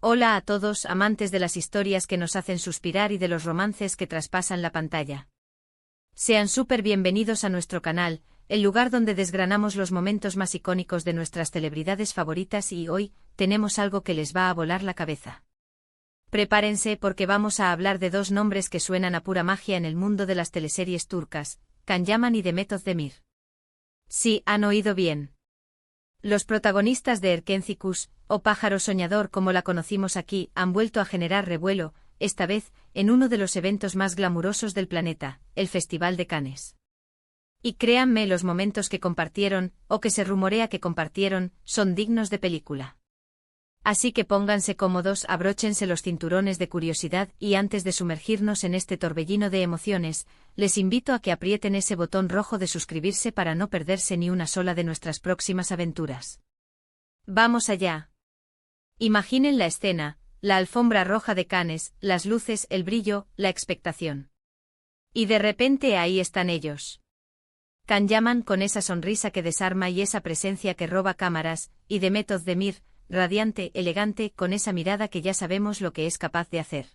Hola a todos, amantes de las historias que nos hacen suspirar y de los romances que traspasan la pantalla. Sean súper bienvenidos a nuestro canal, el lugar donde desgranamos los momentos más icónicos de nuestras celebridades favoritas, y hoy tenemos algo que les va a volar la cabeza. Prepárense porque vamos a hablar de dos nombres que suenan a pura magia en el mundo de las teleseries turcas, Can Yaman y Demet Özdemir. Sí, han oído bien. Los protagonistas de Erkenzikuş, o Pájaro Soñador como la conocimos aquí, han vuelto a generar revuelo, esta vez, en uno de los eventos más glamurosos del planeta, el Festival de Cannes. Y créanme, los momentos que compartieron, o que se rumorea que compartieron, son dignos de película. Así que pónganse cómodos, abróchense los cinturones de curiosidad y antes de sumergirnos en este torbellino de emociones, les invito a que aprieten ese botón rojo de suscribirse para no perderse ni una sola de nuestras próximas aventuras. ¡Vamos allá! Imaginen la escena, la alfombra roja de Cannes, las luces, el brillo, la expectación. Y de repente ahí están ellos. Can Yaman con esa sonrisa que desarma y esa presencia que roba cámaras, y Demet Özdemir, radiante, elegante, con esa mirada que ya sabemos lo que es capaz de hacer.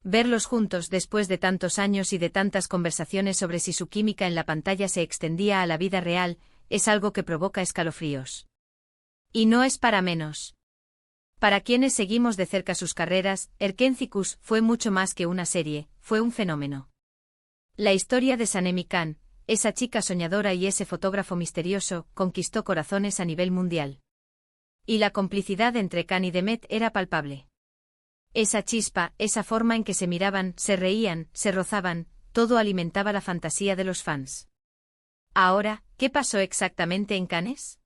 Verlos juntos después de tantos años y de tantas conversaciones sobre si su química en la pantalla se extendía a la vida real, es algo que provoca escalofríos. Y no es para menos. Para quienes seguimos de cerca sus carreras, Erkenzikuş fue mucho más que una serie, fue un fenómeno. La historia de Sanem Can, esa chica soñadora y ese fotógrafo misterioso, conquistó corazones a nivel mundial. Y la complicidad entre Can y Demet era palpable. Esa chispa, esa forma en que se miraban, se reían, se rozaban, todo alimentaba la fantasía de los fans. Ahora, ¿qué pasó exactamente en Cannes?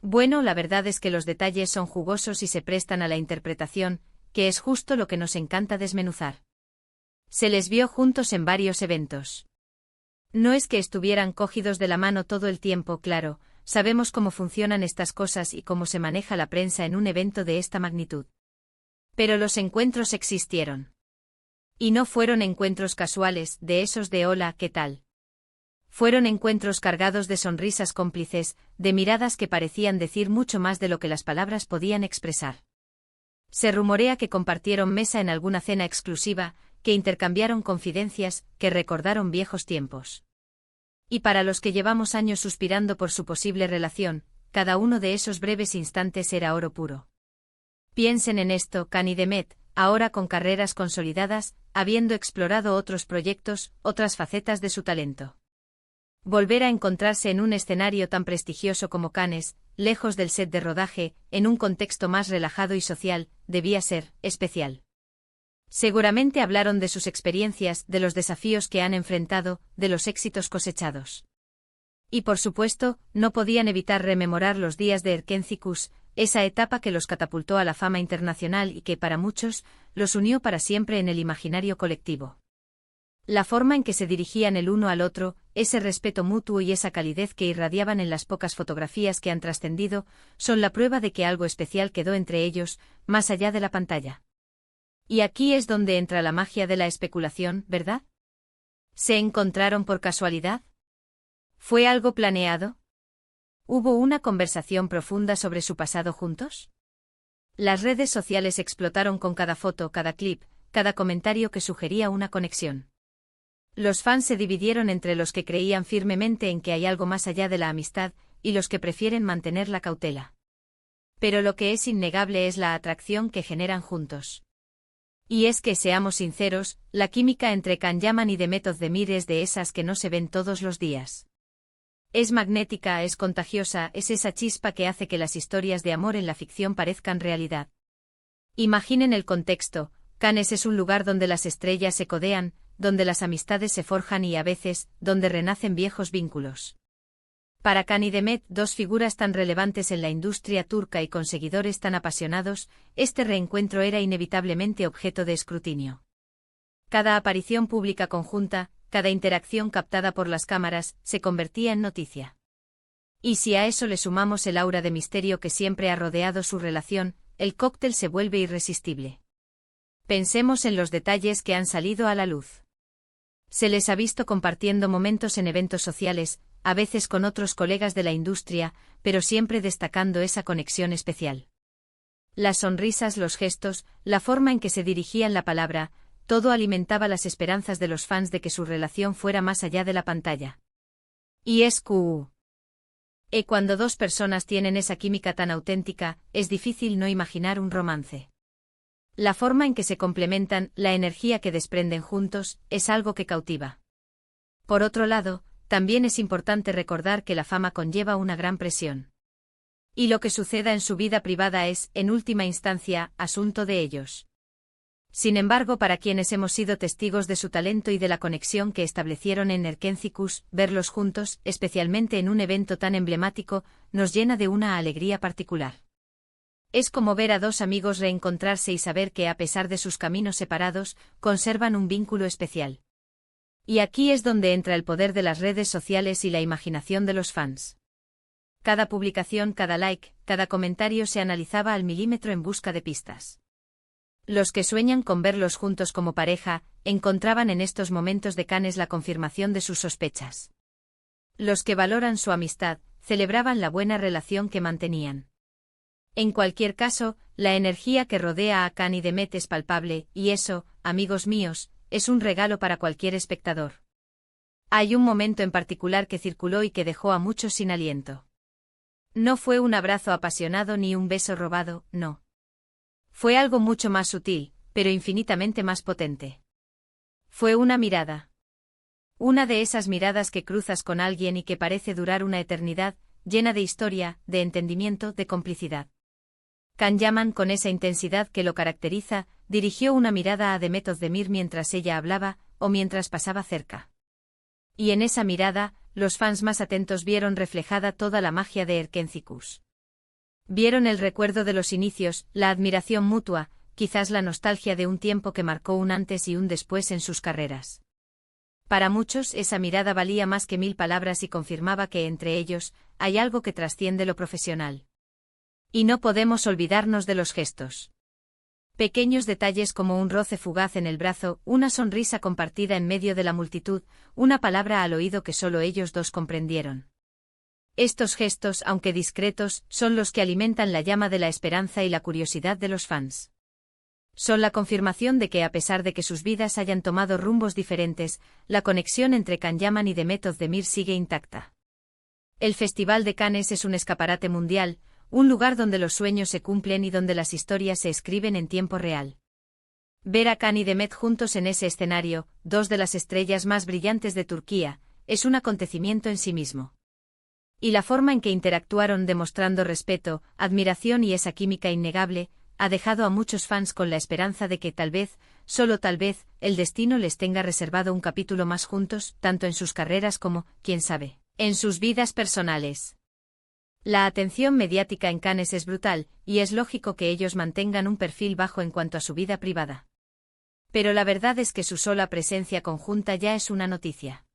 Bueno, la verdad es que los detalles son jugosos y se prestan a la interpretación, que es justo lo que nos encanta desmenuzar. Se les vio juntos en varios eventos. No es que estuvieran cogidos de la mano todo el tiempo, claro. Sabemos cómo funcionan estas cosas y cómo se maneja la prensa en un evento de esta magnitud. Pero los encuentros existieron. Y no fueron encuentros casuales, de esos de hola, ¿qué tal? Fueron encuentros cargados de sonrisas cómplices, de miradas que parecían decir mucho más de lo que las palabras podían expresar. Se rumorea que compartieron mesa en alguna cena exclusiva, que intercambiaron confidencias, que recordaron viejos tiempos. Y para los que llevamos años suspirando por su posible relación, cada uno de esos breves instantes era oro puro. Piensen en esto, Can y Demet, ahora con carreras consolidadas, habiendo explorado otros proyectos, otras facetas de su talento. Volver a encontrarse en un escenario tan prestigioso como Cannes, lejos del set de rodaje, en un contexto más relajado y social, debía ser especial. Seguramente hablaron de sus experiencias, de los desafíos que han enfrentado, de los éxitos cosechados. Y por supuesto, no podían evitar rememorar los días de Erkenzikuş, esa etapa que los catapultó a la fama internacional y que para muchos, los unió para siempre en el imaginario colectivo. La forma en que se dirigían el uno al otro, ese respeto mutuo y esa calidez que irradiaban en las pocas fotografías que han trascendido, son la prueba de que algo especial quedó entre ellos, más allá de la pantalla. Y aquí es donde entra la magia de la especulación, ¿verdad? ¿Se encontraron por casualidad? ¿Fue algo planeado? ¿Hubo una conversación profunda sobre su pasado juntos? Las redes sociales explotaron con cada foto, cada clip, cada comentario que sugería una conexión. Los fans se dividieron entre los que creían firmemente en que hay algo más allá de la amistad y los que prefieren mantener la cautela. Pero lo que es innegable es la atracción que generan juntos. Y es que, seamos sinceros, la química entre Can Yaman y Demet Özdemir es de esas que no se ven todos los días. Es magnética, es contagiosa, es esa chispa que hace que las historias de amor en la ficción parezcan realidad. Imaginen el contexto, Cannes es un lugar donde las estrellas se codean, donde las amistades se forjan y a veces, donde renacen viejos vínculos. Para Can y Demet, dos figuras tan relevantes en la industria turca y con seguidores tan apasionados, este reencuentro era inevitablemente objeto de escrutinio. Cada aparición pública conjunta, cada interacción captada por las cámaras, se convertía en noticia. Y si a eso le sumamos el aura de misterio que siempre ha rodeado su relación, el cóctel se vuelve irresistible. Pensemos en los detalles que han salido a la luz. Se les ha visto compartiendo momentos en eventos sociales, a veces con otros colegas de la industria, pero siempre destacando esa conexión especial. Las sonrisas, los gestos, la forma en que se dirigían la palabra, todo alimentaba las esperanzas de los fans de que su relación fuera más allá de la pantalla. Y es cuando dos personas tienen esa química tan auténtica, es difícil no imaginar un romance. La forma en que se complementan, la energía que desprenden juntos, es algo que cautiva. Por otro lado, también es importante recordar que la fama conlleva una gran presión. Y lo que suceda en su vida privada es, en última instancia, asunto de ellos. Sin embargo, para quienes hemos sido testigos de su talento y de la conexión que establecieron en Erkentzikos, verlos juntos, especialmente en un evento tan emblemático, nos llena de una alegría particular. Es como ver a dos amigos reencontrarse y saber que, a pesar de sus caminos separados, conservan un vínculo especial. Y aquí es donde entra el poder de las redes sociales y la imaginación de los fans. Cada publicación, cada like, cada comentario se analizaba al milímetro en busca de pistas. Los que sueñan con verlos juntos como pareja, encontraban en estos momentos de Cannes la confirmación de sus sospechas. Los que valoran su amistad, celebraban la buena relación que mantenían. En cualquier caso, la energía que rodea a Can y Demet es palpable, y eso, amigos míos, es un regalo para cualquier espectador. Hay un momento en particular que circuló y que dejó a muchos sin aliento. No fue un abrazo apasionado ni un beso robado, no. Fue algo mucho más sutil, pero infinitamente más potente. Fue una mirada. Una de esas miradas que cruzas con alguien y que parece durar una eternidad, llena de historia, de entendimiento, de complicidad. Can Yaman, con esa intensidad que lo caracteriza, dirigió una mirada a Demet Özdemir mientras ella hablaba, o mientras pasaba cerca. Y en esa mirada, los fans más atentos vieron reflejada toda la magia de Erkentzikos. Vieron el recuerdo de los inicios, la admiración mutua, quizás la nostalgia de un tiempo que marcó un antes y un después en sus carreras. Para muchos esa mirada valía más que 1000 palabras y confirmaba que entre ellos hay algo que trasciende lo profesional. Y no podemos olvidarnos de los gestos. Pequeños detalles como un roce fugaz en el brazo, una sonrisa compartida en medio de la multitud, una palabra al oído que solo ellos dos comprendieron. Estos gestos, aunque discretos, son los que alimentan la llama de la esperanza y la curiosidad de los fans. Son la confirmación de que, a pesar de que sus vidas hayan tomado rumbos diferentes, la conexión entre Can Yaman y Demet Özdemir sigue intacta. El Festival de Cannes es un escaparate mundial, un lugar donde los sueños se cumplen y donde las historias se escriben en tiempo real. Ver a Can y Demet juntos en ese escenario, dos de las estrellas más brillantes de Turquía, es un acontecimiento en sí mismo. Y la forma en que interactuaron demostrando respeto, admiración y esa química innegable, ha dejado a muchos fans con la esperanza de que tal vez, solo tal vez, el destino les tenga reservado un capítulo más juntos, tanto en sus carreras como, quién sabe, en sus vidas personales. La atención mediática en Cannes es brutal, y es lógico que ellos mantengan un perfil bajo en cuanto a su vida privada. Pero la verdad es que su sola presencia conjunta ya es una noticia.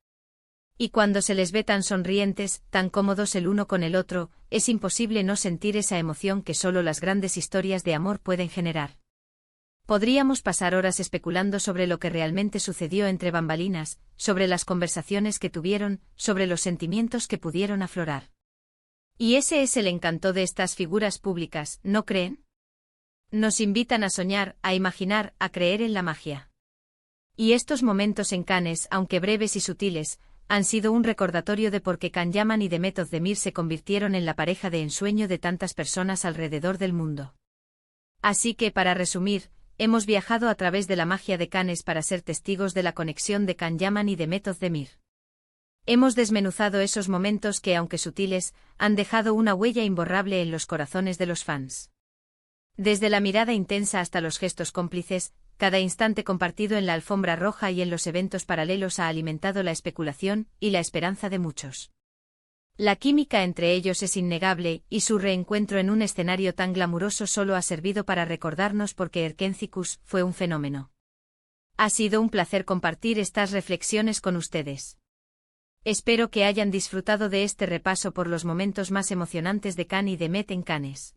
Y cuando se les ve tan sonrientes, tan cómodos el uno con el otro, es imposible no sentir esa emoción que solo las grandes historias de amor pueden generar. Podríamos pasar horas especulando sobre lo que realmente sucedió entre bambalinas, sobre las conversaciones que tuvieron, sobre los sentimientos que pudieron aflorar. Y ese es el encanto de estas figuras públicas, ¿no creen? Nos invitan a soñar, a imaginar, a creer en la magia. Y estos momentos en Cannes, aunque breves y sutiles, han sido un recordatorio de por qué Can Yaman y Demet Özdemir se convirtieron en la pareja de ensueño de tantas personas alrededor del mundo. Así que, para resumir, hemos viajado a través de la magia de Cannes para ser testigos de la conexión de Can Yaman y Demet Özdemir. Hemos desmenuzado esos momentos que, aunque sutiles, han dejado una huella imborrable en los corazones de los fans. Desde la mirada intensa hasta los gestos cómplices, cada instante compartido en la alfombra roja y en los eventos paralelos ha alimentado la especulación y la esperanza de muchos. La química entre ellos es innegable, y su reencuentro en un escenario tan glamuroso solo ha servido para recordarnos por qué Erkentzikos fue un fenómeno. Ha sido un placer compartir estas reflexiones con ustedes. Espero que hayan disfrutado de este repaso por los momentos más emocionantes de Can y Demet en Cannes.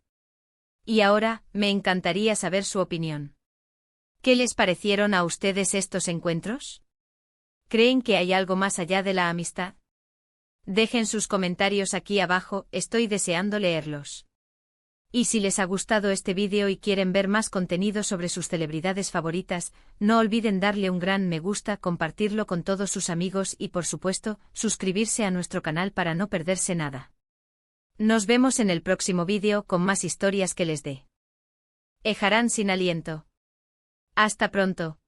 Y ahora, me encantaría saber su opinión. ¿Qué les parecieron a ustedes estos encuentros? ¿Creen que hay algo más allá de la amistad? Dejen sus comentarios aquí abajo, estoy deseando leerlos. Y si les ha gustado este vídeo y quieren ver más contenido sobre sus celebridades favoritas, no olviden darle un gran me gusta, compartirlo con todos sus amigos y por supuesto, suscribirse a nuestro canal para no perderse nada. Nos vemos en el próximo vídeo con más historias que les dejarán sin aliento. Hasta pronto.